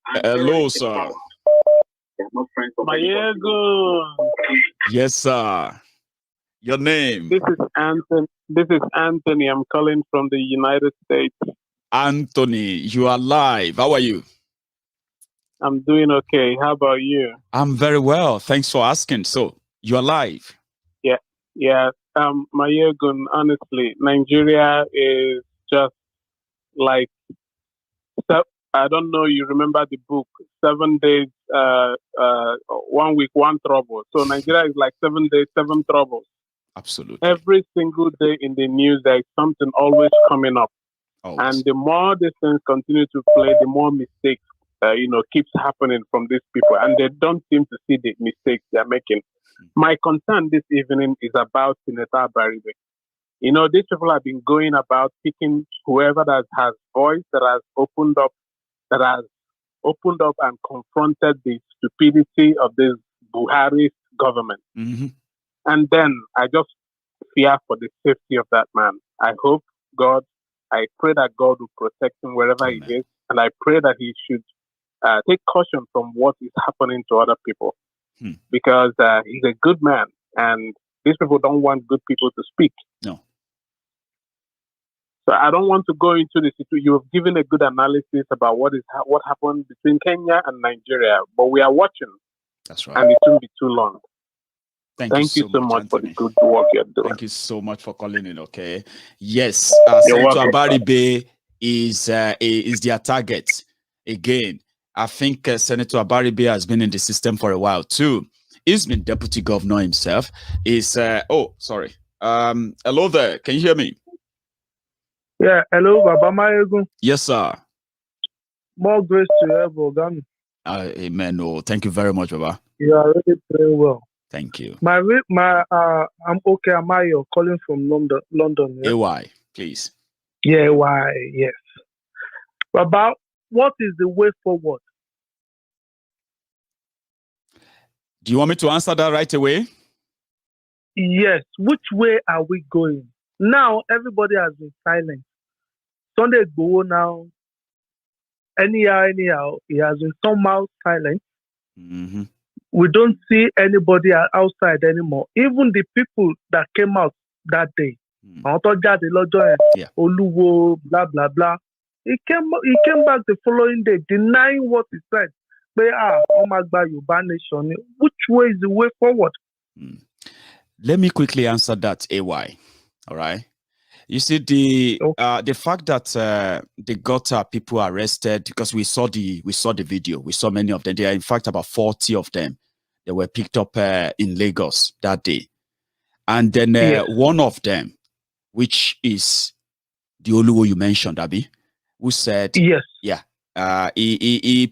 Hello, sir. Maiyegun. Yes, sir. Your name? This is Anthony. I'm calling from the United States. Anthony, you are live. How are you? I'm doing okay. How about you? I'm very well. Thanks for asking. So, you are live? Yeah. Maiyegun, honestly, Nigeria is just like, I don't know, you remember the book, 7 days, 1 week, one trouble. So Nigeria is like 7 days, 7 troubles. Absolutely. Every single day in the news, there is something always coming up. Always. And the more these things continue to play, the more mistakes, keeps happening from these people. And they don't seem to see the mistakes they're making. My concern this evening is about Senator Baribe. These people have been going about picking whoever that has voice, that has opened up and confronted the stupidity of this Buhari government. Mm-hmm. And then I just fear for the safety of that man. I pray that God will protect him wherever Amen. he is. And I pray that he should take caution from what is happening to other people. Because he's a good man. And these people don't want good people to speak. No. So I don't want to go into the situation. You have given a good analysis about what happened between Kenya and Nigeria. But we are watching. That's right. And it shouldn't be too long. Thank you so much for the good work you're doing. Thank you so much for calling in, okay? Yes, You're Senator welcome. Abaribe is their target. Again, I think Senator Abaribe has been in the system for a while too. He's been deputy governor himself. Hello there. Can you hear me? Yeah, hello, Baba Maiyegun. Yes, sir. More grace to you, Bogami. Amen. Oh, thank you very much, Baba. You are really doing well. Thank you. I'm okay. Amayo calling from London. Yeah? AY, please. Yeah, why? Yes. Baba, what is the way forward? Do you want me to answer that right away? Yes. Which way are we going? Now, everybody has been silent. Sunday Igboho now, anyhow, he has been somehow silent. Mm-hmm. We don't see anybody outside anymore. Even the people that came out that day, Oluwo, blah, blah, blah. He came back the following day denying what he said. Which way is the way forward? Let me quickly answer that, AY. All right. You see, the fact that they got people arrested, because we saw the video, we saw many of them. There are in fact about 40 of them that were picked up in Lagos that day, and then one of them, which is the Oluwo you mentioned, Abi, who said, yes, yeah, he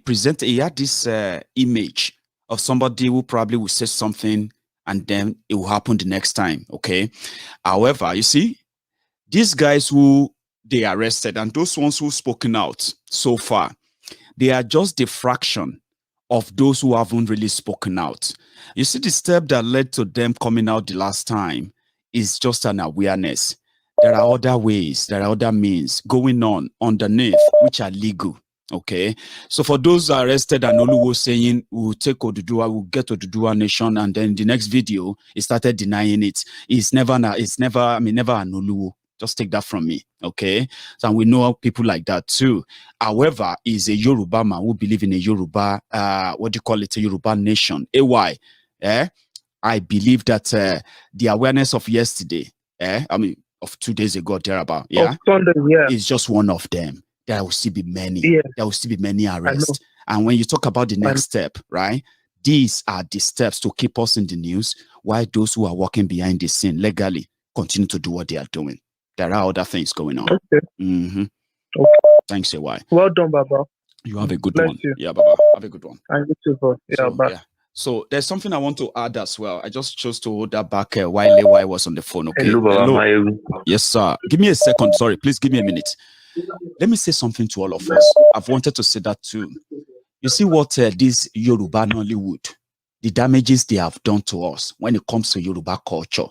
had this image of somebody who probably will say something and then it will happen the next time. Okay, however, you see, these guys who they arrested and those ones who spoken out so far, they are just the fraction of those who haven't really spoken out. You see, the step that led to them coming out the last time is just an awareness. There are other ways, there are other means going on underneath, which are legal. Okay, so for those arrested and Oluwo saying we'll take Oduduwa, we'll get Oduduwa Nation, and then the next video he started denying it. It's never an Oluwo. Just take that from me, okay? So we know people like that too. However, is a Yoruba man who believe in a Yoruba, a Yoruba nation. AY, I believe that the awareness of yesterday, of 2 days ago, thereabout, Sunday, is just one of them. There will still be many. Yeah. There will still be many arrests. And when you talk about the next step, right? These are the steps to keep us in the news, while those who are working behind the scene legally continue to do what they are doing. There are other things going on. Okay. Mm-hmm. Okay. Thanks, AY. Well done, Baba. You have a good Bless one. you. Yeah, Baba. Have a good one. And you too, bro. Yeah, bye. So there's something I want to add as well. I just chose to hold that back while AY was on the phone. Okay. Hello. Yes, sir. Give me a second. Sorry, please give me a minute. Let me say something to all of us. I've wanted to say that too. You see what this Yoruba Nollywood, the damages they have done to us when it comes to Yoruba culture.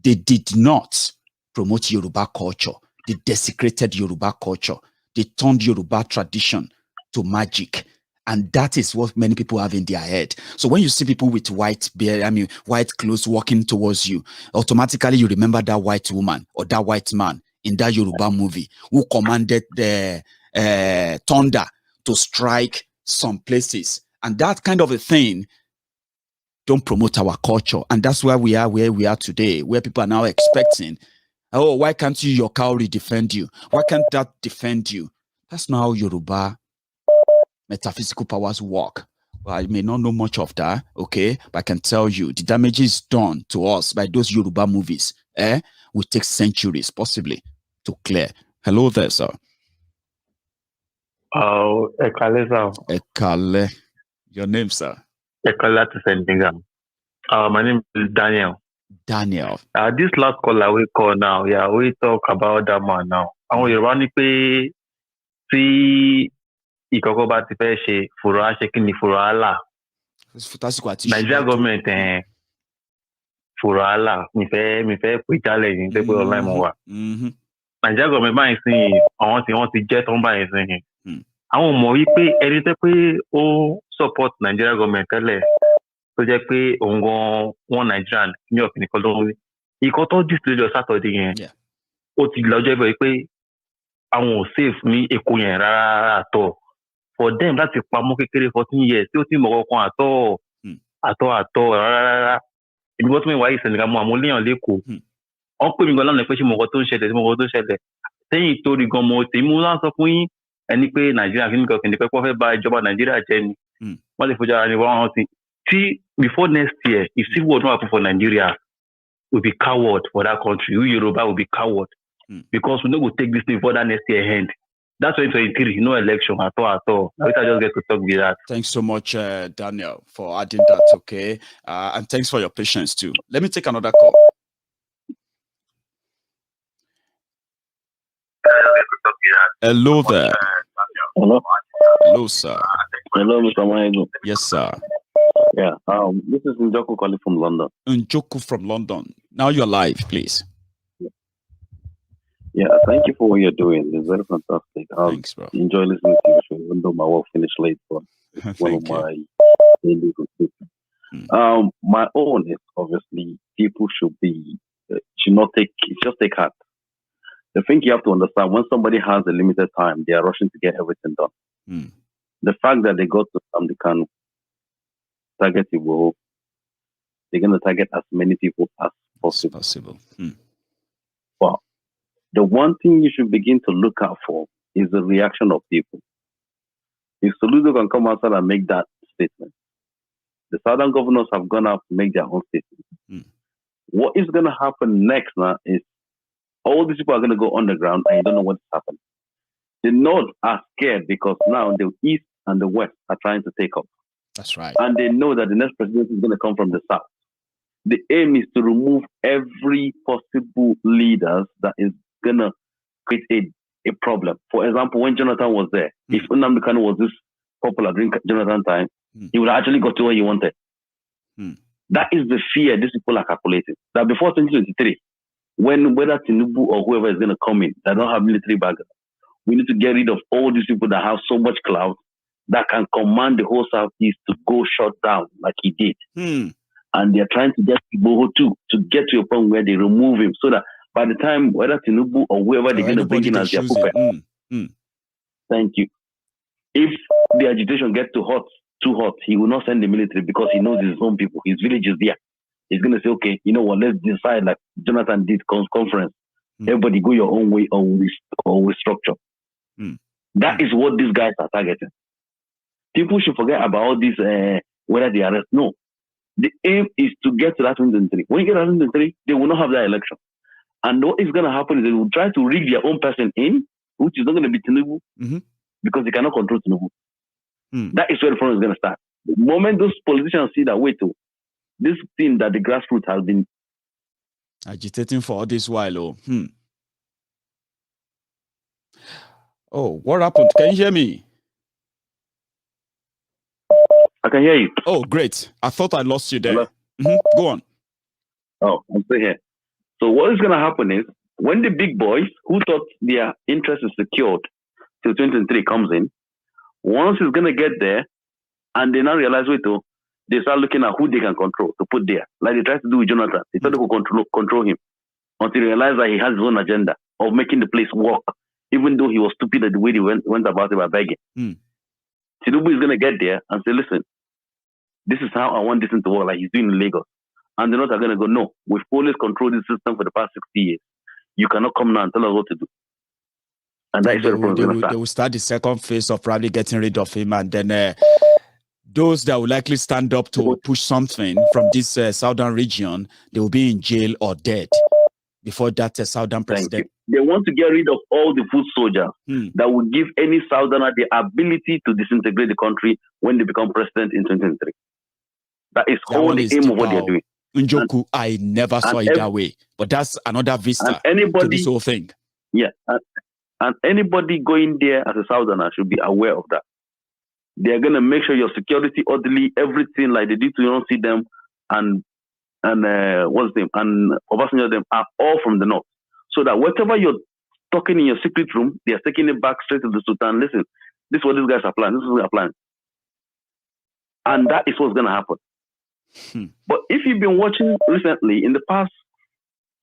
They did not promote Yoruba culture. They desecrated Yoruba culture. They turned Yoruba tradition to magic. And that is what many people have in their head. So when you see people with white beard, white clothes walking towards you, automatically you remember that white woman or that white man in that Yoruba movie who commanded the thunder to strike some places. And that kind of a thing don't promote our culture. And that's why we are where we are today, where people are now expecting, oh, why can't your cowrie defend you? Why can't that defend you? That's not how Yoruba metaphysical powers work. Well, I may not know much of that, okay? But I can tell you the damages done to us by those Yoruba movies, will take centuries possibly to clear. Hello there, sir. Oh, Ekale, sir. Ekale. Your name, sir? Ekale to Sentinel. My name is Daniel. Daniel. This last caller we call now, yeah, we talk about that man now. Àwọn Yorùbá ní pé tí ìkọ̀kọ̀ bá ti fẹ́ ṣe fùrọ̀ á ṣe kí ni fùrọ̀ á là. Nigeria government fùrọ̀ á là mi fẹ́ pè jálẹ̀ yìí tó pé online mo wà. Nigeria government báyìí sí àwọn ti jẹ́ tó ń báyìí sí. Àwọn mọ̀ wípé ẹni tẹ́ pé ó support Nigeria government tẹ́lẹ̀ tó jẹ́ pé òun gan wọn Nigerian ní ọ̀fìn nìkan ló ń rí. Ìkọ́ tó display lọ Saturday yẹn ó ti lọ́jọ́ ìbẹ̀ pé àwọn ò safe ní Èkó yẹn rárá àtọ̀. For them láti pamọ́ kékeré 14 years tí ó ti mọ̀ kankan àtọ̀ rárá. Ibi wọ́n tún mẹ́wàá yìí Senegal mú àwọn léèyàn lẹ́kọ̀ọ́. Wọ́n pè mí gan lánàá pé ṣé mo kọ́ tó ń ṣẹlẹ̀ sẹ́yìn torí gan mo tèmi mo láǹ sọ fún yín ẹni pé Nàìjíríà kí nìkan kìnìún pẹ́pọ́ fẹ́ bà ìjọba Nàìjíríà jẹ́ ni. Wọ́n lè fojú ara ní wọ́n ti tí before next year if civil war don happen for Nigeria we be coward for that country. We Yoruba will be coward because we no go take this thing further next year end. That's 2023, no election at all. I just get to talk with that. Thanks so much, Daniel, for adding that, okay? And thanks for your patience, too. Let me take another call. Hello there. Hello? Hello, sir. Hello, Mr. Maiyegun. Yes, sir. Yeah, this is Njoku calling from London. Njoku from London. Now you're live, please. Yeah, thank you for what you're doing. It's very fantastic. Thanks, bro. Enjoy listening to you. Even though my work finished late, but it's one of my daily routines. My own is obviously people should not take heart. The thing you have to understand, when somebody has a limited time, they are rushing to get everything done. The fact that they got to some, they can target people. They're going to target as many people as possible. Wow. The one thing you should begin to look out for is the reaction of people. If Soludo can come outside and make that statement, the southern governors have gone out to make their own statement. What is going to happen next now is all these people are going to go underground and you don't know what's happening. The North are scared because now the East and the West are trying to take up. That's right. And they know that the next president is going to come from the South. The aim is to remove every possible leaders that is going to create a problem. For example, when Jonathan was there, if Nnamdi Kanu was this popular during Jonathan time, he would actually got to where he wanted. That is the fear these people are calculating. That before 2023, whether Tinubu or whoever is going to come in, that don't have military background, we need to get rid of all these people that have so much clout that can command the whole Southeast to go shut down like he did. And they're trying to get Igboho too, to get to a point where they remove him so that by the time whether Tinubu or whoever they're going to bring in as their puppet, thank you. If the agitation gets too hot, he will not send the military because he knows his own people, his village is there. He's going to say, okay, you know what, let's decide like Jonathan did conference. Everybody go your own way or we structure. That is what these guys are targeting. People should forget about all this, whether they arrest. No. The aim is to get to that 2023. When you get to 2023, they will not have that election. And what is going to happen is they will try to rig their own person in, which is not going to be Tinubu, because they cannot control Tinubu. That is where the problem is going to start. The moment those politicians see that, wait, this thing that the grassroots has been agitating for all this while. Oh, what happened? Can you hear me? I can hear you. Oh, great. I thought I lost you there. Go on. Oh, I'm still here. So what is going to happen is when the big boys who thought their interest is secured till 2023 comes in, once it's going to get there, And they now realize, wait, oh, they start looking at who they can control to put there. Like they tried to do with Jonathan. They thought they could control him until they realized that he has his own agenda of making the place work, even though he was stupid at the way he went about it by begging. Tinubu is going to get there and say, listen, this is how I want this thing to work, like he's doing in Lagos. And the North are going to go, no, we've always controlled this system for the past 60 years. You cannot come now and tell us what to do. And that is where the problem is going to start. They will start the second phase of probably getting rid of him, and then those that will likely stand up to push something from this southern region, they will be in jail or dead before that southern president. They want to get rid of all the foot soldiers that will give any southerner the ability to disintegrate the country when they become president in 2023. That is all the aim of what they're doing. Njoku, I never saw it that way, but that's another vista to this whole thing. Yeah, and anybody going there as a southerner should be aware of that. They're going to make sure your security, orderly, everything like they did to you don't see them, and what's the name, and Obasanjo, them are all from the north. So that whatever you're talking in your secret room, they are taking it back straight to the Sultan. Listen, this is what these guys are planning. This is what they're planning. And that is what's going to happen. But if you've been watching recently, in the past,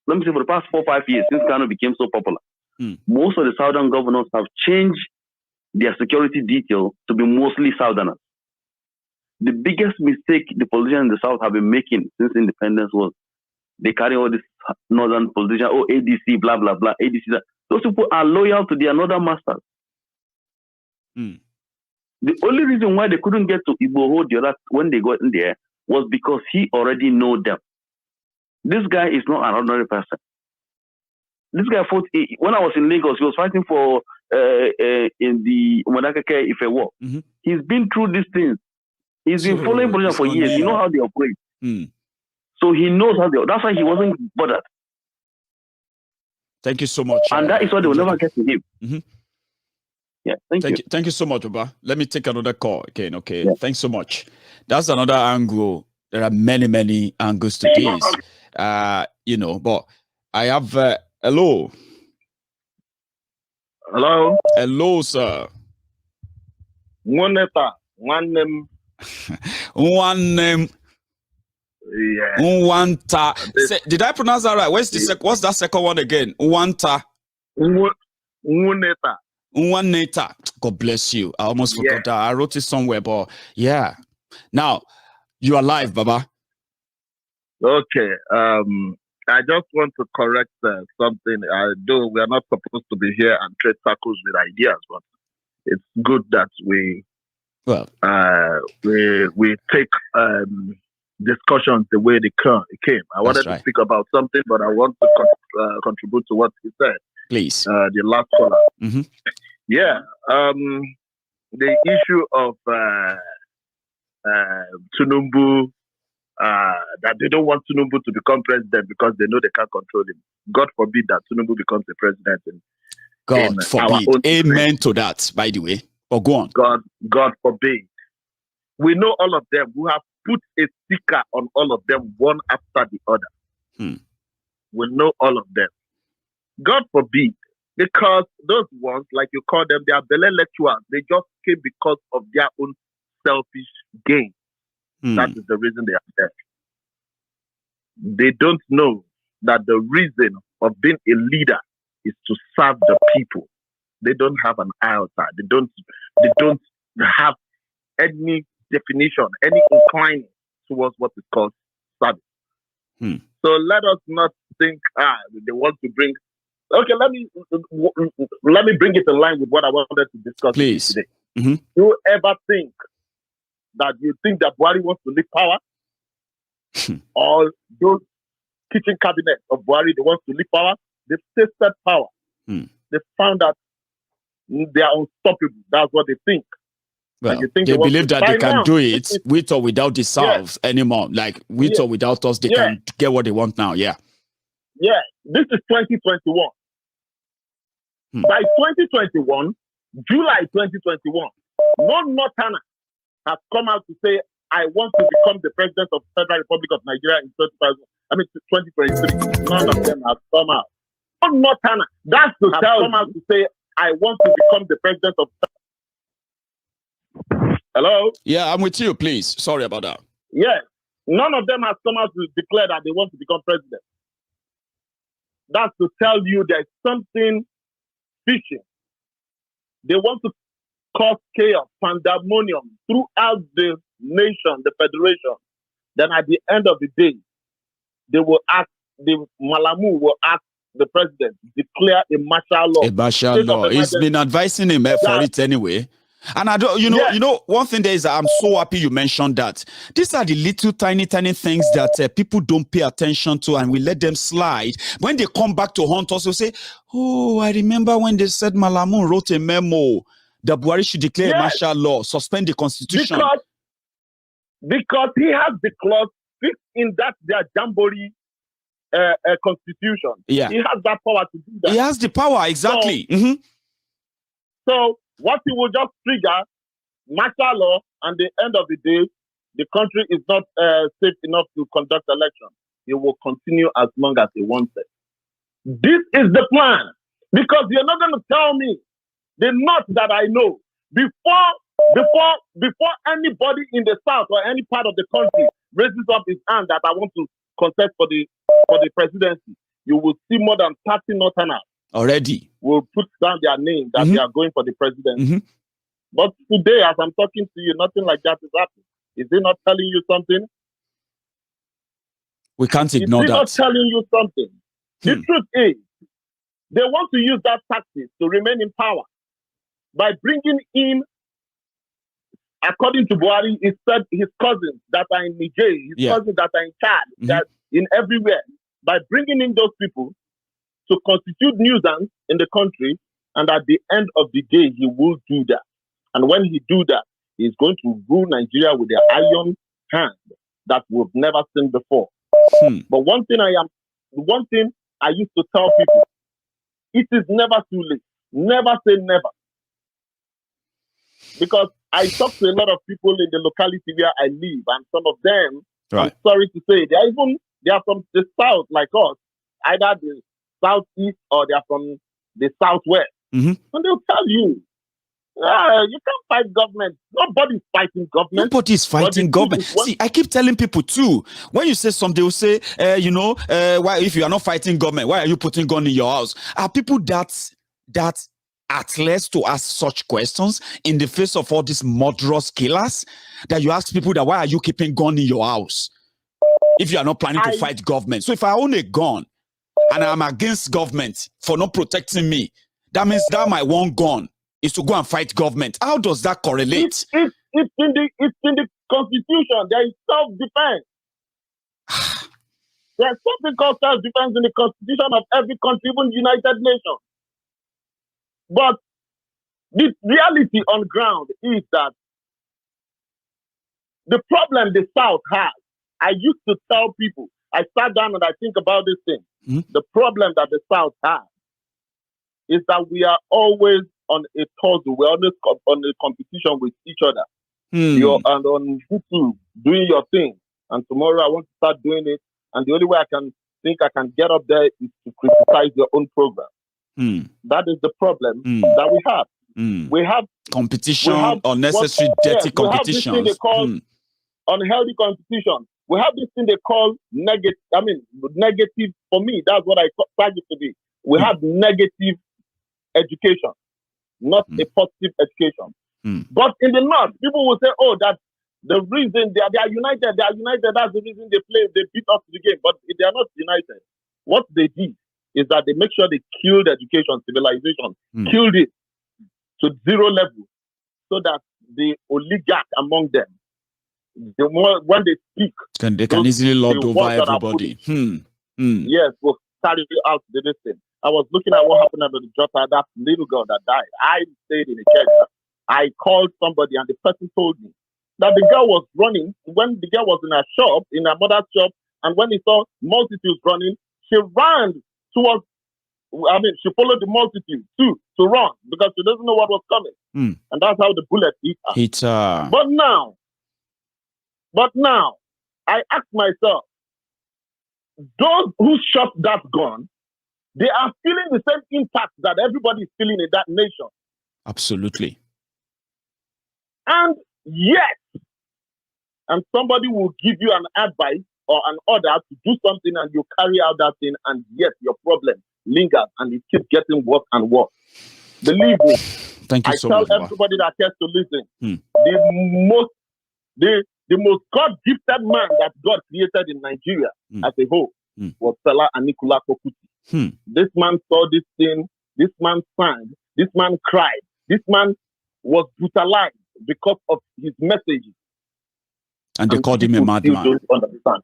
let me say for the past 4 or 5 years, since Kano became so popular, most of the southern governors have changed their security detail to be mostly southerners. The biggest mistake the politicians in the south have been making since independence was they carry all this northern politicians, ADC, blah, blah, blah, ADC. Those people are loyal to their northern masters. The only reason why they couldn't get to Igboho when they got in there was because he already know them. This guy is not an ordinary person. This guy fought, when I was in Lagos, he was fighting for in the Umadakake Ife war. He's been through these things. He's been following politicians for years. You know how they operate. So he knows how they operate. That's why he wasn't bothered. Thank you so much. And that is why they will never get to him. Yeah, thank you. Thank you so much, Baba. Let me take another call again, okay? Yeah. Thanks so much. That's another angle. There are many, many angles to this. But I have hello. Hello. Hello, sir. One name. Yeah. Nwanta. Did I pronounce that right? What's that second one again? Nwanta. Nwuneta. Nwuneta. God bless you. I almost forgot that. I wrote it somewhere, but yeah. Now, you are live, Baba. Okay. I just want to correct something. Though we are not supposed to be here and trade circles with ideas, but it's good that we take discussions the way they came. I wanted to speak about something, but I want to contribute to what he said. Please. The last caller. Yeah. The issue of Tinubu, that they don't want Tinubu to become president because they know they can't control him. God forbid that Tinubu becomes the president. God forbid. Amen to that, by the way. But go on. God forbid. We know all of them who have put a sticker on all of them, one after the other. We know all of them. God forbid. Because those ones, like you call them, they are intellectuals. They just came because of their own selfish gain. That is the reason they are there. They don't know that the reason of being a leader is to serve the people. They don't have an iota. They don't have any definition, any inclining towards what is called service. So let us not think they want to bring. Okay, let me bring it in line with what I wanted to discuss today. Do you ever think that Buhari wants to leave power? Or those kitchen cabinets of Buhari, they want to leave power? They've tasted power. They found that they are unstoppable. That's what they think. Well, they believe that they can do it with or without themselves anymore. Like with or without us, they can get what they want now. Yeah. Yeah. This is 2021. By 2021, July 2021, no Northerner has come out to say, I want to become the president of the Federal Republic of Nigeria in 2023. None of them have come out. No Northerner has come out to say, I want to become the president of Hello? Yeah, I'm with you, please. Sorry about that. Yes. None of them has come out to declare that they want to become president. That's to tell you there's something fishy. They want to cause chaos, pandemonium throughout the nation, the federation. Then at the end of the day, they will ask, the Malamu will ask the president to declare a martial law. A martial law. He's been advising him for it anyway. And I don't, one thing there is I'm so happy you mentioned that. These are the little tiny things that people don't pay attention to, and we let them slide. When they come back to haunt us, they'll say, oh, I remember when they said Malamu wrote a memo that Buhari should declare a martial law, suspend the constitution. Because he has the clause fixed in that their Jamboree constitution. Yeah. He has that power to do that. He has the power, exactly. So what he will just trigger, martial law, and the end of the day, the country is not safe enough to conduct elections. He will continue as long as he wants it. This is the plan. Because you're not going to tell me the North that I know before anybody in the South or any part of the country raises up his hand that I want to contest for the presidency. You will see more than 30 Northerners already will put down their name that they are going for the presidency. But today, as I'm talking to you, nothing like that is happening. Is he not telling you something? We can't ignore that. Is he not telling you something? The truth is, they want to use that tactic to remain in power by bringing in, according to Buhari, he said his cousins that are in Niger, his cousins that are in Chad, that in everywhere, by bringing in those people to constitute nuisance in the country, and at the end of the day, he will do that. And when he do that, he's going to rule Nigeria with an iron hand that we've never seen before. But one thing I used to tell people, it is never too late. Never say never. Because I talk to a lot of people in the locality where I live, and some of them, I'm sorry to say, they are from the south like us, either the southeast or they are from the southwest. And they'll tell you, you can't fight government. Nobody's fighting government. Nobody's fighting government. See, I keep telling people too, when you say something, they will say, why, if you are not fighting government, why are you putting gun in your house? Are people that at least to ask such questions in the face of all these murderous killers, that you ask people that why are you keeping gun in your house if you are not planning to fight government? So if I own a gun and I'm against government for not protecting me, that means that my one gun is to go and fight government. How does that correlate? It's in the constitution. There is self-defense. There's something called self-defense in the constitution of every country, even United Nations. But the reality on ground is that the problem the South has, I used to tell people, I sat down and I think about this thing. The problem that the South has is that we are always on a tussle. We're always on a competition with each other. You're and on YouTube doing your thing, and tomorrow I want to start doing it. And the only way I can think I can get up there is to criticize your own program. That is the problem that we have. We have competition, unnecessary, dirty competition. We have this thing they call unhealthy competition. We have this thing they call negative. I mean, negative for me. That's what I target to be. We have negative education, not a positive education. But in the North, people will say, "Oh, that the reason they are united. They are united. That's the reason they beat us the game." But they are not united. What they did is that they make sure they killed education, civilization, killed it to zero level, so that the oligarch among them, when they speak, they can easily lord over everybody. Yes, will carry out the thing. I was looking at what happened under the Jota, that little girl that died. I stayed in a Kenya. I called somebody, and the person told me that the girl was running. When the girl was in her shop, in her mother's shop, and when he saw multitudes running, she ran towards, she followed the multitude to run because she doesn't know what was coming. And that's how the bullet hit her. But now, I ask myself, those who shot that gun, they are feeling the same impact that everybody is feeling in that nation. Absolutely. And Yes. And somebody will give you an advice or an order to do something and you carry out that thing, and yet your problem lingers and it keeps getting worse and worse. Believe me. Thank you I so tell much, Baba. everybody that cares to listen, the most God-gifted man that God created in Nigeria as a whole was Fela Anikulapo Kuti. This man saw this thing, this man sang, this man cried, this man was brutalized because of his messages. And they called him a madman. Still don't understand.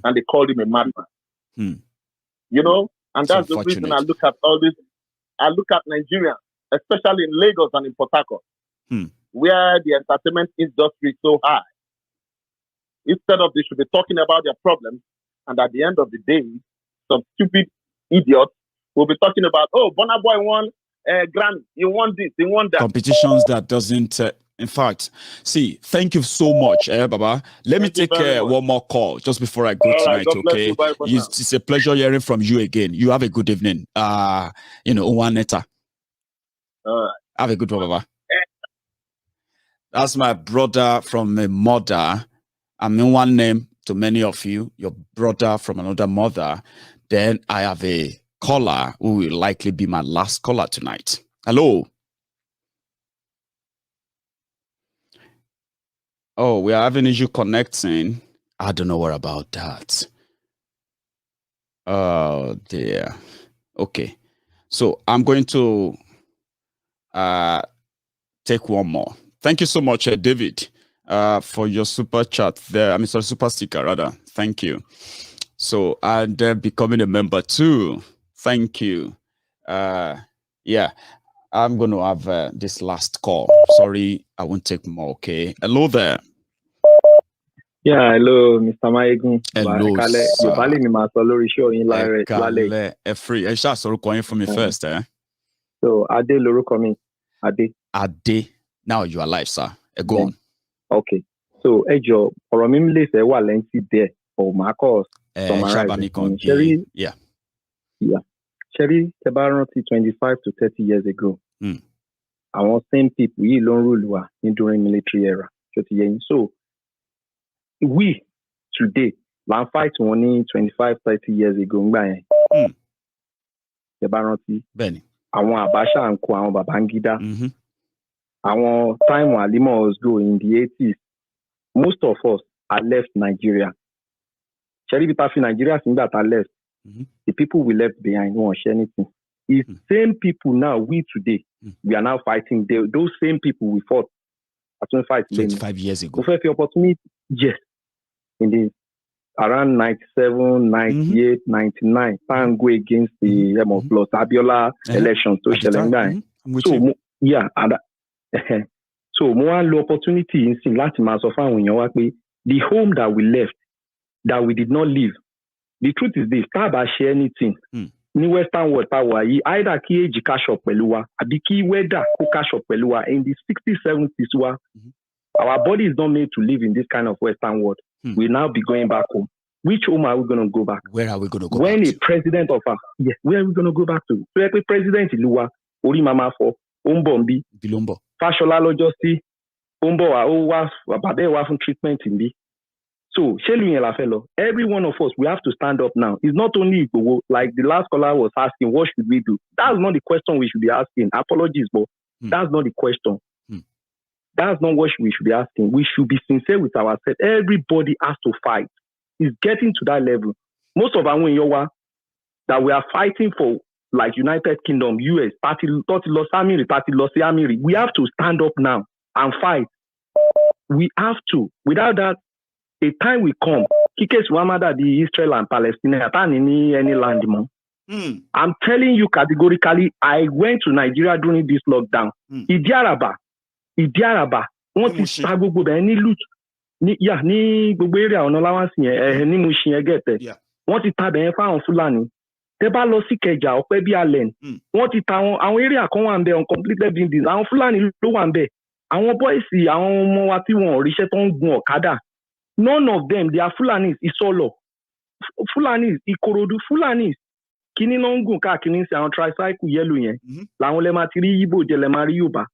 And they called him a madman. You know, and that's the reason I look at all this. I look at Nigeria, especially in Lagos and in Port Harcourt, where the entertainment industry is so high. Instead of they should be talking about their problems, and at the end of the day, some stupid idiot will be talking about, oh, Burna Boy won Grammy, he won this, he won that. Competitions that doesn't. In fact, see, thank you so much, Baba. Let me take one more call just before I go tonight, okay? It's a pleasure hearing from you again. You have a good evening. Uwaneta. Have a good one, Baba. That's my brother from a mother. I mean one name to many of you, your brother from another mother. Then I have a caller who will likely be my last caller tonight. Hello. Oh, we are having issue connecting. I don't know what about that. Oh dear. Okay. So I'm going to take one more. Thank you so much, David, for your super chat there. I mean, sorry, super sticker rather. Thank you. So, and becoming a member too. Thank you. Yeah, I'm going to have this last call. Sorry, I won't take more. Okay. Hello there. Yeah, hello, Mr. Maiyegun. Hello, sir. Free. I shall sort of coin for me first, eh? So, Ade Loruko mi. Ade. Now you are live, sir. Go on. Okay. So, Ejo, or me le se wa lengthy there. Or Marcos. Sherry. Yeah. Yeah. Sherry, about 25 to 30 years ago. Our same people, we don't rule during military era. So, we today, land fight only 25, 30 years ago. Benny. Àwọn Abacha and àwọn Babangida. Àwọn time when Alima was going in the 80s, most of us are left Nigeria. Cherry Bitafi Nigeria think that are left. The people we left behind won't share anything. It's same people now, we today, we are now fighting. Those same people we fought at 25 years ago. We the opportunity, yes. In the around 97, 98, 99, time go against the plus Abiola elections. So, yeah, and so more opportunity in sin lati ma so fun awon the home that we left, that we did not leave. The truth is this, tá bá share anything. Ni Western world power yi either ki age cash up pẹ̀lú wa àbí ki weather ko cash up pẹ̀lú wa in the 60s 70s wa. Our body is not made to live in this kind of Western world. We'll now be going back home. Which home are we going to go back? Where are we going to go when back a president of us, yes, where are we going to go back to? So, a president Iluwa, Ori Mama for Ombombi, Bilombo, Fashola Lojosi, Ombo wa Babe wa from treatment in B. So, every one of us, we have to stand up now. It's not only Igbo, like the last caller was asking, what should we do? That's not the question we should be asking. Apologies, but that's not the question. That's not what we should be asking. We should be sincere with ourselves. Everybody has to fight. It's getting to that level. Most of our that we are fighting for, like United Kingdom, US, we have to stand up now and fight. We have to. Without that, a time will come. The Israel and Palestine, any land. I'm telling you categorically, I went to Nigeria during this lockdown. Idiaraba, wọ́n ti ta gbogbo bẹ́ẹ̀ ní loot ní gbogbo area ọ̀nà allowance yẹn ní mo ṣe yẹn gẹ̀tẹ̀ wọ́n ti ta bẹ́ẹ̀ fáwọn Fúlàní tẹ́ bá lọ sí Kẹjà ọ̀pẹ́ bí allen wọ́n ti ta àwọn area kan wà ń bẹ uncompleted buildings àwọn Fúlàní ló wà ń bẹ àwọn boys àwọn ọmọ wa tí wọn ò ríṣẹ́ tó ń gun ọ̀kadà none of them they are Fulanis Isolo Fulanis Ikorodu Fulanis kíní náà ń gùn káàkiri sí àwọn tricycle yellow yẹn làwọn lè máa ti rí Igbo jẹ lè máa rí Yorùbá.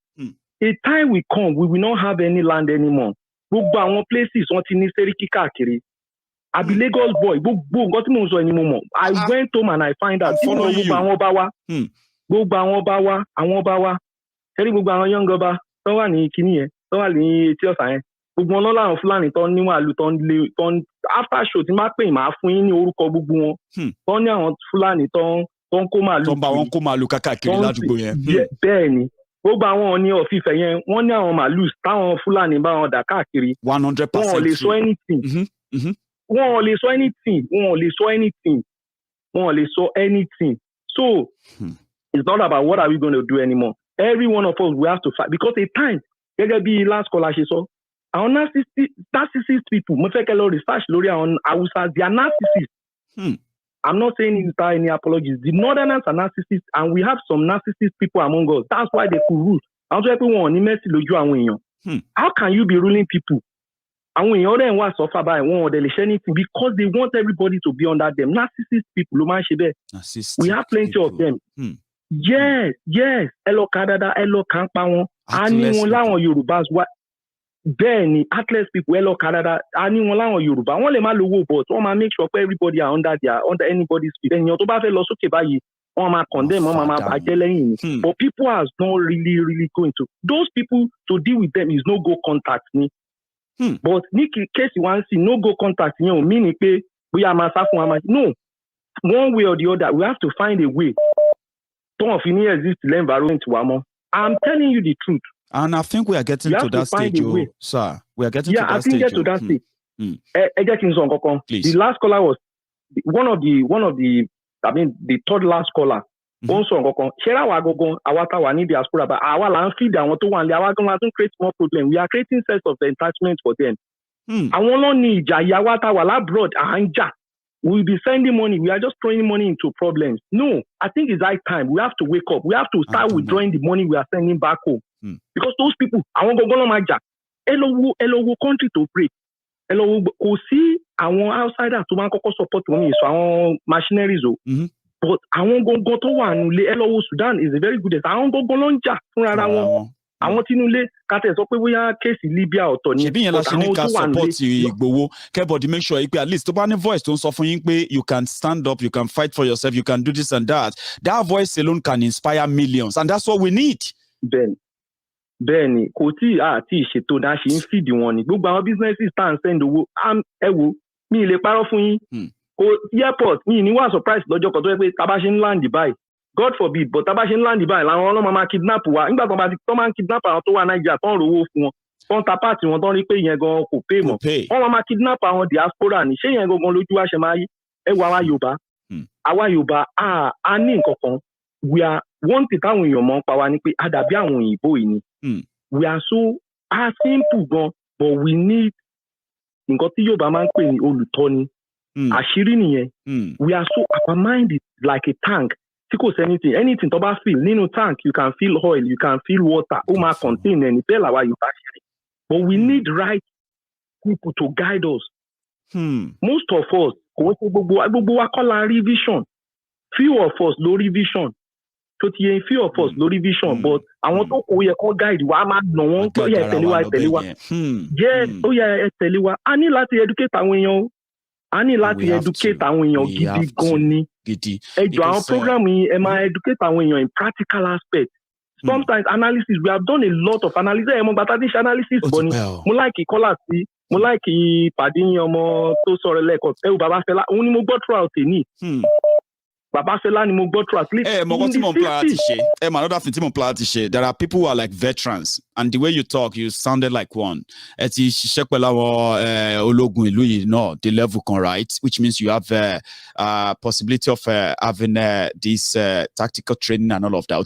a time will come, we will not have any land anymore. Gbogbo àwọn places wọ́n ti ní sẹ́ríkì káàkiri. I be Lagos boy. Gbogbo nǹkan tí mò ń sọ ẹni mo mọ̀. I went home and I find out. Gbogbo àwọn ọba wa. Gbogbo àwọn ọba wa. Ṣẹ́rí gbogbo àwọn young ọba tó wà ní kíní yẹn, tó wà ní etí ọ̀sán yẹn. Gbogbo wọn lọ́la àwọn Fúlàní tó ní màálù tó ń lé tó ń after show tí máa pè máa fún yín ní orúkọ gbogbo wọn. Tó ní àwọn Fúlàní tó ń kó màálù. Tó ń bá wọn kó màálù káàkiri ládùúgbò yẹn. Bẹ́ẹ̀ ni. Gbogbo àwọn ní ọ̀fìfẹ́ yẹn, wọ́n ní àwọn màálù táwọn Fúlàní bá wọn dà káàkiri. 100%. Wọ́n ò lè sọ anything. Wọ́n ò lè sọ anything. So, it's not about what are we going to do anymore. Every one of us, we have to fight. Because a time, gẹ́gẹ́ bí last caller ṣe sọ, àwọn narcissist people, mo fẹ́ kẹ́ lọ research lórí àwọn Hausa, they are narcissists. I'm not saying it without any apologies. The Northerners are narcissists, and we have some narcissist people among us. That's why they could rule. Àwọn tó yẹ pé wọn ò ní mercy lójú àwọn èèyàn. How can you be ruling people? Àwọn èèyàn rẹ̀ ń wá sọ́fà báyìí, wọn ò dẹ̀ lè ṣe anything because they want everybody to be under them. Narcissist people ló máa ń ṣe bẹ́ẹ̀. We have plenty of them. Yes. Ẹ lọ kà dáadáa, ẹ lọ kà ń pa wọn. A ní wọn láwọn Yorùbá wá. Bẹ́ẹ̀ ni, heartless people, ẹ lọ kà dáadáa. A ní wọn láwọn Yorùbá. Wọ́n lè má lówó but wọ́n máa make sure pé everybody are under anybody's feet. Ènìyàn tó bá fẹ́ lọ sókè báyìí, wọ́n máa condemn, wọ́n máa bàjẹ́ lẹ́yìn ni. But people are not really going to. Those people, to deal with them is no go contact ni. But ní case one see no go contact yẹn ò mí ni pé bóyá a máa sá fún wa máa. No, one way or the other, we have to find a way. Don't finish exist the environment wa mọ́. I'm telling you the truth. And I think we are getting to that stage, sir. We are getting to that stage. Yeah, I think get to that stage. Ẹ jẹ́ kí n sọ nǹkan kan. The last caller was one of the I mean the third last caller. Ó ń sọ nǹkan kan. Ṣé àwa gangan àwa tá wà ní diaspora bá àwa là ń feed àwọn tó wà nílé àwa gan-an tún create more problem. We are creating sense of entitlement for them. Àwọn ló ní ìjà ìyàwó tá wà labroad à ń jà. We will be sending money. We are just throwing money into problems. No, I think it's high time. We have to wake up. We have to start withdrawing the money we are sending back home. Because those people, àwọn gangan ló máa jà. Ẹ lọ wo country to break. Ẹ lọ wo kò sí àwọn outsiders tó máa ń kọ́kọ́ support wọn ní ìsọ àwọn machineries o. But àwọn gangan tó wà nílé ẹ lọ wo Sudan is a very good example. Àwọn gangan ló ń jà fúnra ara wọn. Àwọn tínúlé kàtẹ́ sọ pé bóyá kéèsì Libya ọ̀tọ̀ ni. Ṣebí yẹn la ṣe ní ká support Ìgbòho kẹ́bọ̀dì make sure pé at least tó bá ní voice tó ń sọ fún yín pé you can stand up, you can fight for yourself, you can do this and that. That voice alone can inspire millions and that's what we need. Bẹ́ẹ̀ni kò tí àti ìṣètò náà ṣe ń fìdí wọn ni gbogbo àwọn businesses tá à ń send owó ẹ wo mi ì lè parọ́ fún yín kò airport mi ì ní wà surprise lọ́jọ́ kan tó yẹ pé tá bá ṣe ń land báyìí God forbid but tá bá ṣe ń land báyìí làwọn ọlọ́mọ máa kidnap wa nígbà tó máa ń kidnap àwọn tó wà Nàìjíríà tó ń rówó fún wọn tó ń ta páàtì wọn tó ń rí pé ìyẹn gan kò pay mọ́ wọ́n máa kidnap àwọn diaspora ní ṣé ìyẹn gangan lójú wa ṣe máa yí ẹ wo àwa Yorùbá a ní nǹkan kan we are one thing táwọn èèyàn mọ̀ ń pa wa ni pé a dàbí àwọn òyìnbó yìí ni we are so simple gan but we need nǹkan tí Yorùbá máa ń pè ní olùtọ́ni àṣírí nìyẹn we are so our mind is like a tank tí kò sí anything tó bá fill nínú tank you can fill oil you can fill water ó máa contain ẹni bẹ́ẹ̀ làwa Yorùbá ṣe but we need right people to guide us most of us kò wọ́n ṣe gbogbo wa kọ́ la rí vision few of us ló rí vision tó ti yẹ few of us lórí vision but àwọn tó kò yẹ kó guide wa máa nà wọ́n tó yẹ tẹ̀lé wa jẹ́ ó yẹ tẹ̀lé wa a ní láti educate àwọn èèyàn gidi gan ni ẹ jọ àwọn program yìí ẹ máa educate àwọn èèyàn in practical aspect sometimes analysis we have done a lot of analysis ẹ mọ gbàtà tí ṣe analysis bọ ni mo like kọ́là sí mo like pàdé ọmọ tó sọ̀rọ̀ lẹ́ẹ̀kan ẹ wò bàbá Fẹlá òun ni mo gbọ́ throughout ní. Baba Fela ni mo gbọ́ through at least. Another thing tí mo plan ti ṣe. There are people who are like veterans and the way you talk you sounded like one. Ẹ ti ṣiṣẹ́ pẹ̀lú àwọn ológun ìlú yìí náà the level kan right which means you have possibility of having this tactical training and all of that.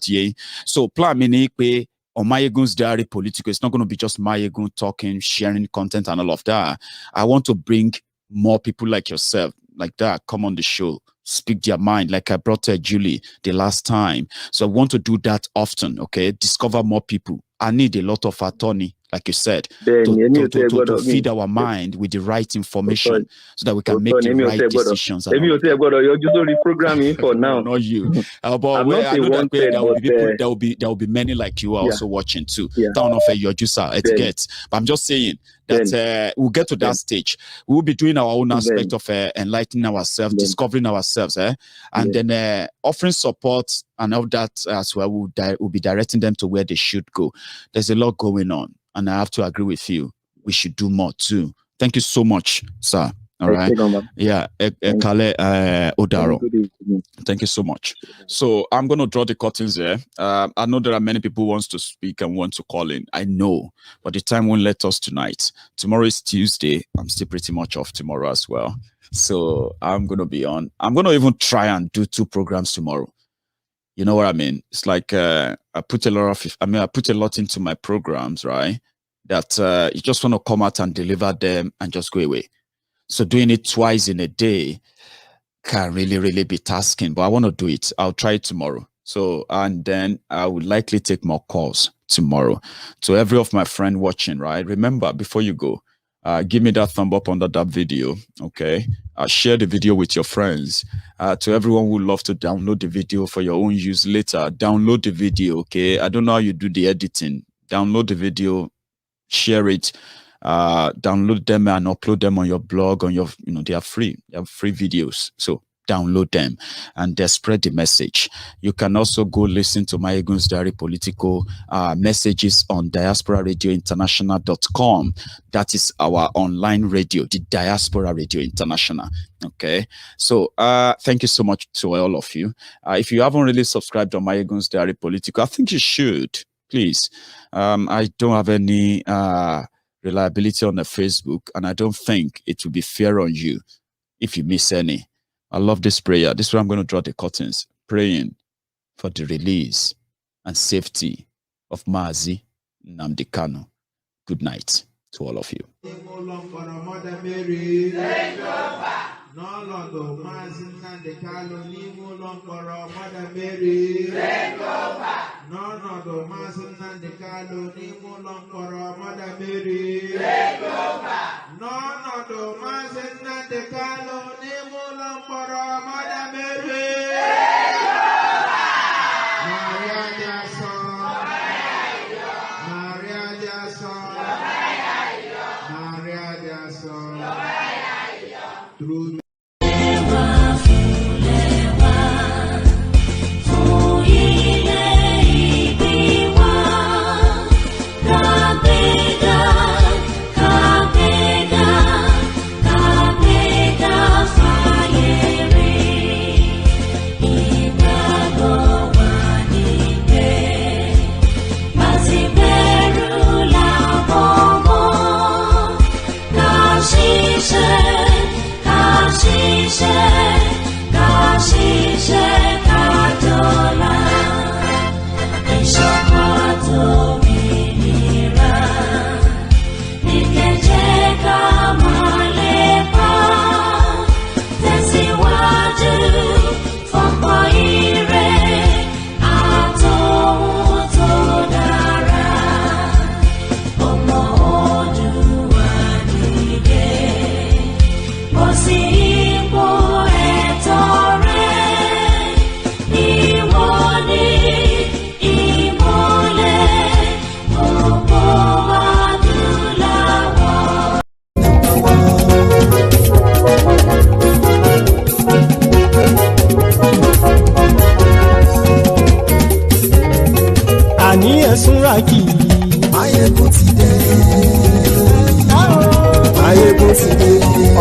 So plan mi ni pé on Maiyegun's diary Politico it's not going to be just Maiyegun talking sharing content and all of that. I want to bring more people like yourself like that come on the show. Speak their mind like I brought Julie the last time. So I want to do that often, okay? Discover more people. I need a lot of attorney like you said, to feed our mind with the right information so that we can make the right decisions. For now. Not you. But I know that there will be people, there will be many like you also watching too. Down off your juicer etiquette. But I'm just saying that we'll get to that stage. We will be doing our own aspect of enlightening ourselves, discovering ourselves, and then offering support and all that as well. We'll be directing them to where they should go. There's a lot going on. And I have to agree with you. We should do more too. Thank you so much, sir. All right. Yeah. Kale Odaro. Thank you so much. So I'm going to draw the curtains there. I know there are many people who want to speak and want to call in. I know, but the time won't let us tonight. Tomorrow is Tuesday. I'm still pretty much off tomorrow as well. So I'm going to be on. I'm going to even try and do 2 programs tomorrow. You know what I mean? It's like I put a lot into my programs, right? That you just want to come out and deliver them and just go away. So doing it twice in a day can really, really be tasking. But I want to do it. I'll try it tomorrow. So, and then I would likely take more calls tomorrow. To every of my friend watching, right? Remember, before you go, give me that thumb up under that video, okay? Share the video with your friends. To everyone who would love to download the video for your own use later, download the video, okay? I don't know how you do the editing. Download the video, share it, download them and upload them on your blog, on your, they are free. They are free videos. So download them and spread the message. You can also go listen to Maiyegun's Diary Politico messages on diasporaradiointernational.com. That is our online radio, the Diaspora Radio International. Okay. So thank you so much to all of you. If you haven't really subscribed to Maiyegun's Diary Politico, I think you should, please. I don't have any reliability on the Facebook, and I don't think it will be fair on you if you miss any. I love this prayer. This is where I'm going to draw the curtains, praying for the release and safety of Mazi Nnamdi Kanu. Good night to all of you.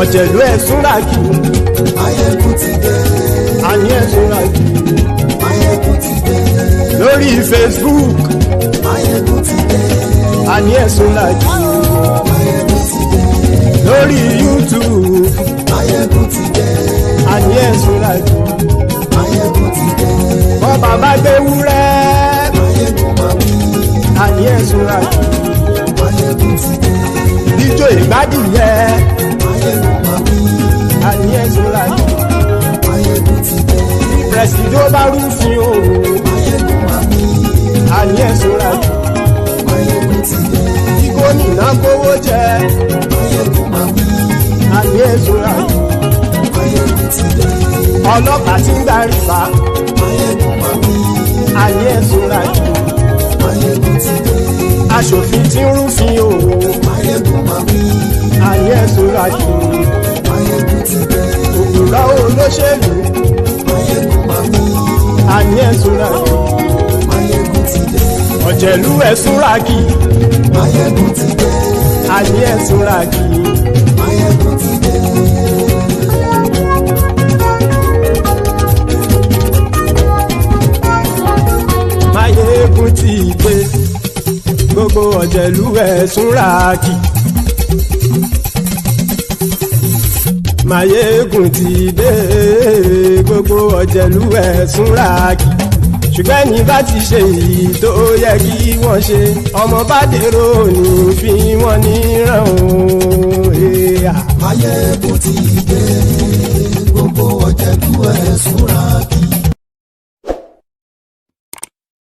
Ọ̀jẹ̀lú ẹ̀sùn ràjù. Maiyegun ti dé. Àní ẹ̀sùn ràjù. Maiyegun ti dé. Lórí Facebook. Maiyegun ti dé. Àní ẹ̀sùn ràjù. Maiyegun ti dé. Lórí YouTube. Maiyegun ti dé. Àní ẹ̀sùn ràjù. Maiyegun ti dé. Bọ́ bàbá gbé wúrẹ́. Maiyegun máa wí. Àní ẹ̀sùn ràjù. Maiyegun ti dé. Ijó ìgbádùn yẹ. Àní ẹ̀sùn ràjù. Maiyegun ti dé. Presido bá rúfin o. Maiyegun máa wí. Àní ẹ̀sùn ràjù. Maiyegun ti dé. Ìgò gómìnà kówó jẹ. Maiyegun máa wí. Àní èsúra kì. Maiyegun ti dé. Ọlọ́pàá tí ń gba rìbá. Maiyegun máa wí. Àní èsúra kì. Maiyegun ti dé. Aṣòfin tí ń rúfin òwò. Maiyegun máa wí. Àní èsúra kì. Maiyegun ti dé. Òkúra olóṣèlú. Maiyegun máa wí. Àní èsúra kì. Maiyegun ti dé. Ọ̀jẹ̀lú ẹ̀súra kì. Maiyegun ti dé. Àní èsúra kì. Maiyegun ti dé. Maiyegun ti dé. Gbogbo ọ̀jẹ̀lú ẹ̀súra kì. Maiyegun ti dé. Gbogbo ọ̀jẹ̀lú ẹ̀súra kì. Ṣùgbọ́n ní bá ti ṣe èyí tó yẹ kí wọ́n ṣe, ọmọ bá dèrò ní fi wọ́n níran o. Maiyegun ti dé. Gbogbo ọ̀jẹ̀lú ẹ̀súra kì.